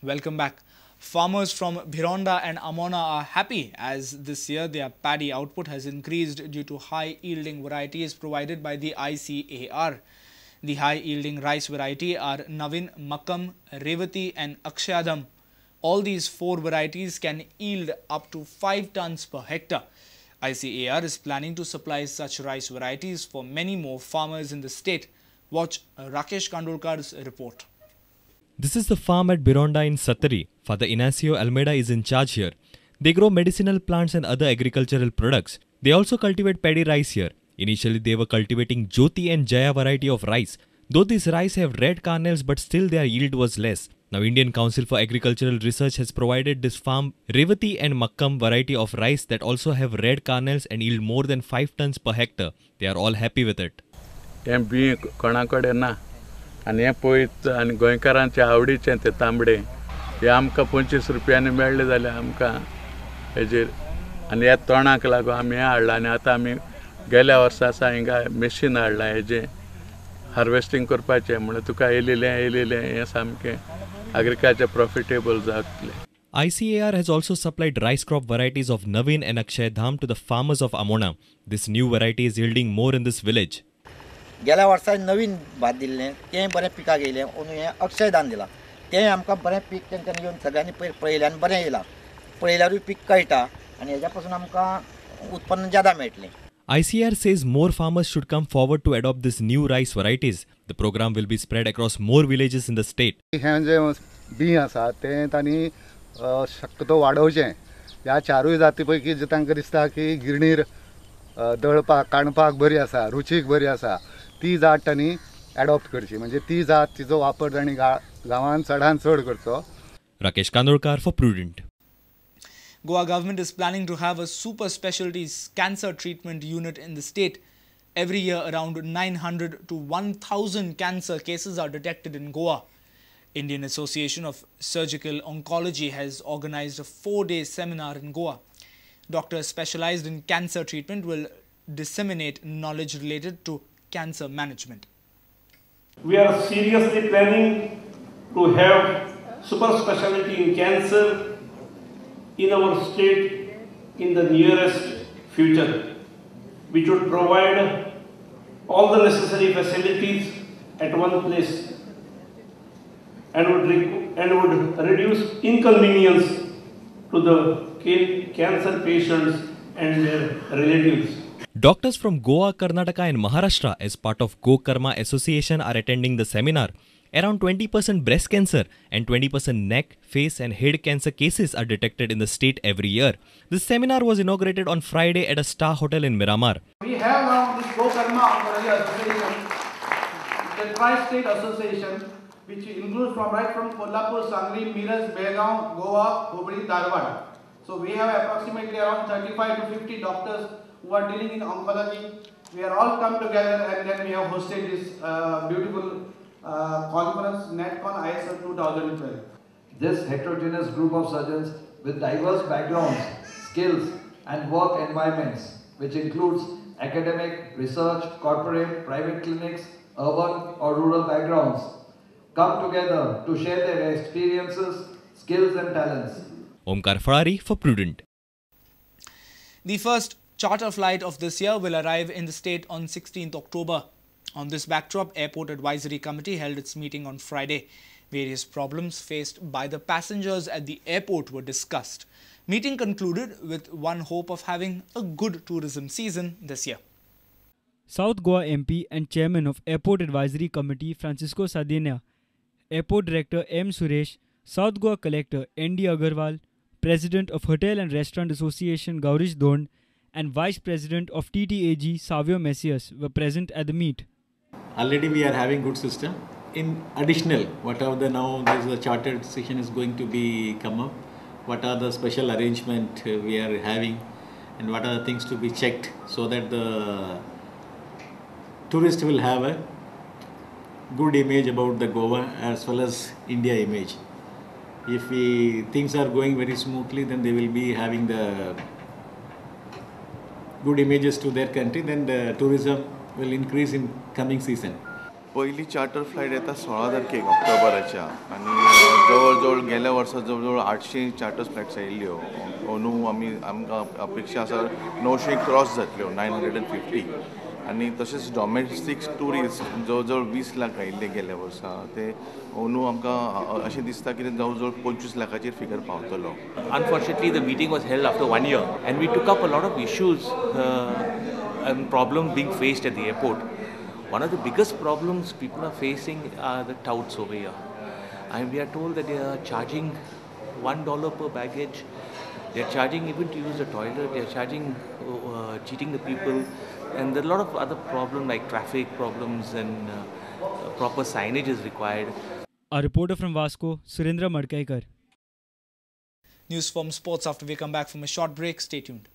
Welcome back. Farmers from Bhironda and Amona are happy as this year their paddy output has increased due to high-yielding varieties provided by the ICAR. The high-yielding rice variety are Navin, Makkam, Revati and Akshaydham. All these 4 varieties can yield up to 5 tons per hectare. ICAR is planning to supply such rice varieties for many more farmers in the state. Watch Rakesh Kandolkar's report. This is the farm at Bhironda in Satari. Father Inacio Almeida is in charge here. They grow medicinal plants and other agricultural products. They also cultivate paddy rice here. Initially, they were cultivating Jyoti and Jaya variety of rice. Though these rice have red kernels, but still their yield was less. Now, Indian Council for Agricultural Research has provided this farm Revati and Makkam variety of rice that also have red kernels and yield more than 5 tons per hectare. They are all happy with it. आणि हे पळयत आनी गोंयकारांचे आवडीचे ते तांबडे हे आमकां 25 रुपयांनी मेळ्ळे जाल्यार आमकां हेजेर आनी हे तोंडाक लागून आमी हे हाडला आनी आतां आमी गेल्या वर्सा आसा हिंगा मशीन हाडला हेजे हार्वेस्टिंग करपाचें म्हणून तुका येयलेलें हें सामकें एग्रिकल्चर प्रॉफिटेबल जातलें. ICAR has also supplied rice crop varieties of Navin and Akshaydham to the farmers of Amona. This new variety is yielding more in this village. गेल्या वर्सा नवीन भात दिल्लें तें बरें पिकाक येयलें अंदू हें अक्षयधान दिलां तें आमकां बरें पीक तेंच्यांनी घेवन सगळ्यांनी पळयल्यान बरें येयलां पळयल्यारूय पीक कळटा आनी हेज्या पासून आमकां उत्पन्न ज्यादा मेळटलें. ICAR says more farmers should come forward to adopt this new rice varieties. The program will be spread across more villages in the state. हें जें बी आसा तें तांणी शक्यतो वाडोवचें. ह्या 4 जाती पैकी जे तांकां दिसता की गिरणीर दळपाक काणपाक बरी आसा रुचीक बरी आसा ती जात तांणी एडॉप्ट करची म्हणजे ती जात तिचो वापर तांणी गांवांत चडांत चड करचो. Rakesh Kandolkar for Prudent. Goa government is planning to have a super specialties cancer treatment unit in the state. Every year around 900 to 1000 cancer cases are detected in Goa. Indian Association of Surgical Oncology has organized a 4-day seminar in Goa. Doctors specialized in cancer treatment will disseminate knowledge related to cancer management. We are seriously planning to have super specialty in cancer in our state in the nearest future, which would provide all the necessary facilities at one place and would reduce inconvenience to the cancer patients and their relatives. Doctors from Goa, Karnataka and Maharashtra as part of Go Karma Association are attending the seminar. Around 20% breast cancer and 20% neck, face and head cancer cases are detected in the state every year. This seminar was inaugurated on Friday at a star hotel in Miramar. We have now this Go Karma Association, the Tri-State Association, which includes from Kolhapur, Sangli, Miras, Belgaum, Goa, Hubli, Dharwad. So we have approximately around 35 to 50 doctors who are dealing in oncology. We are all come together and then we have hosted this beautiful conference, NetCon ISO 2012. This heterogeneous group of surgeons with diverse backgrounds, skills and work environments, which includes academic, research, corporate, private clinics, urban or rural backgrounds, come together to share their experiences, skills and talents. Omkar Farari for Prudent. The first charter flight of this year will arrive in the state on 16th October. On this backdrop, Airport Advisory Committee held its meeting on Friday. Various problems faced by the passengers at the airport were discussed. Meeting concluded with one hope of having a good tourism season this year. South Goa MP and Chairman of Airport Advisory Committee Francisco Sadenia, Airport Director M. Suresh, South Goa Collector N.D. Agarwal, President of Hotel and Restaurant Association Gaurish Dhond and Vice President of TTAG Savio Messias were present at the meet. Already we are having good system. In additional, whatever the now there is a chartered session is going to be come up, what are the special arrangement we are having and what are the things to be checked so that the tourist will have a good image about the Goa as well as India image. If things are going very smoothly, then they will be having the good images to their country, then the tourism will increase in coming season. पहिली charter flight येता 16 तारखेक ऑक्टोबराच्या आणि जवळ जवळ गेल्या वर्सा जवळ जवळ 800 charters flights आयिल्ल्यो. अंदू आमकां अपेक्षा आसा 900 क्रॉस जातल्यो, 950. आनी तशेंच डॉमेस्टीक टुरिस्ट जवळ जवळ 20 लाख आयिल्ले गेल्या वर्सा. ते अंदू आमकां अशें दिसता की जवळ जवळ 25 लाखाचेर फिगर पावतलो. Unfortunately, the meeting was held after 1 year, and we took up a lot of issues and problems being faced at the airport. One of the biggest problems people are facing are the touts over here. And we are told that they are charging $1 per baggage. They are charging even to use the toilet. They are charging, cheating the people, and there are a lot of other problems like traffic problems and proper signage is required. A reporter from Vasco, Surendra Madkaikar. News from sports after we come back from a short break. Stay tuned.